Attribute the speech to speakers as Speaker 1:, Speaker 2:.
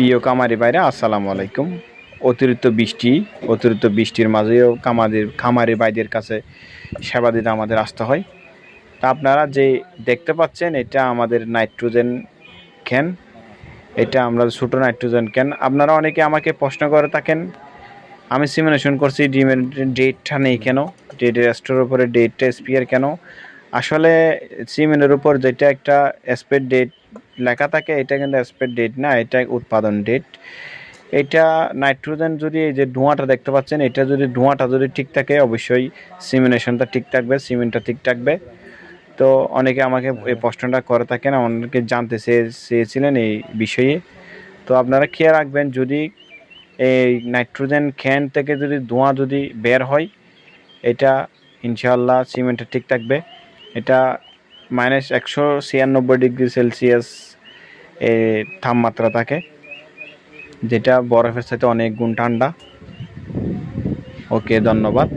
Speaker 1: প্রিয় কামারি ভাইরা আসসালামু আলাইকুম। অতিরিক্ত বৃষ্টির মাঝেও খামারি ভাইদের কাছে সেবা দিতে আমাদের আসতে হয়। তা আপনারা যে দেখতে পাচ্ছেন এটা আমাদের নাইট্রোজেন ক্যান। এটা আমরা ছোটো নাইট্রোজেন ক্যান। আপনারা অনেকে আমাকে প্রশ্ন করে থাকেন, আমি সিমুলেশন করছি ডিমের ডেটটা নেই কেন, ডেটের স্টোরের উপরে ডেটটা স্পিয়ার কেন? আসলে সিমেন্টের উপর যেটা একটা এক্সপায়ার ডেট লেখা থাকে এটা কিন্তু এক্সপায়ার ডেট না, এটা উৎপাদন ডেট। এটা নাইট্রোজেন যদি এই যে ধোঁয়াটা দেখতে পাচ্ছেন, এটা যদি ধোঁয়াটা যদি ঠিক থাকে অবশ্যই সিমিনেশনটা ঠিক থাকবে, সিমেন্টটা ঠিক থাকবে। তো অনেকে আমাকে এই প্রশ্নটা করে থাকেন, অনেকে জানতে চেয়েছিলেন এই বিষয়ে। তো আপনারা খেয়াল রাখবেন, যদি এই নাইট্রোজেন ক্যান থেকে যদি ধোঁয়া যদি বের হয়, এটা ইনশাআল্লাহ সিমেন্টটা ঠিক থাকবে। এটা -196 ডিগ্রি সেলসিয়াস তাপমাত্রা থাকে, যেটা বরফের সাথে অনেক গুণ ঠান্ডা। ওকে, ধন্যবাদ।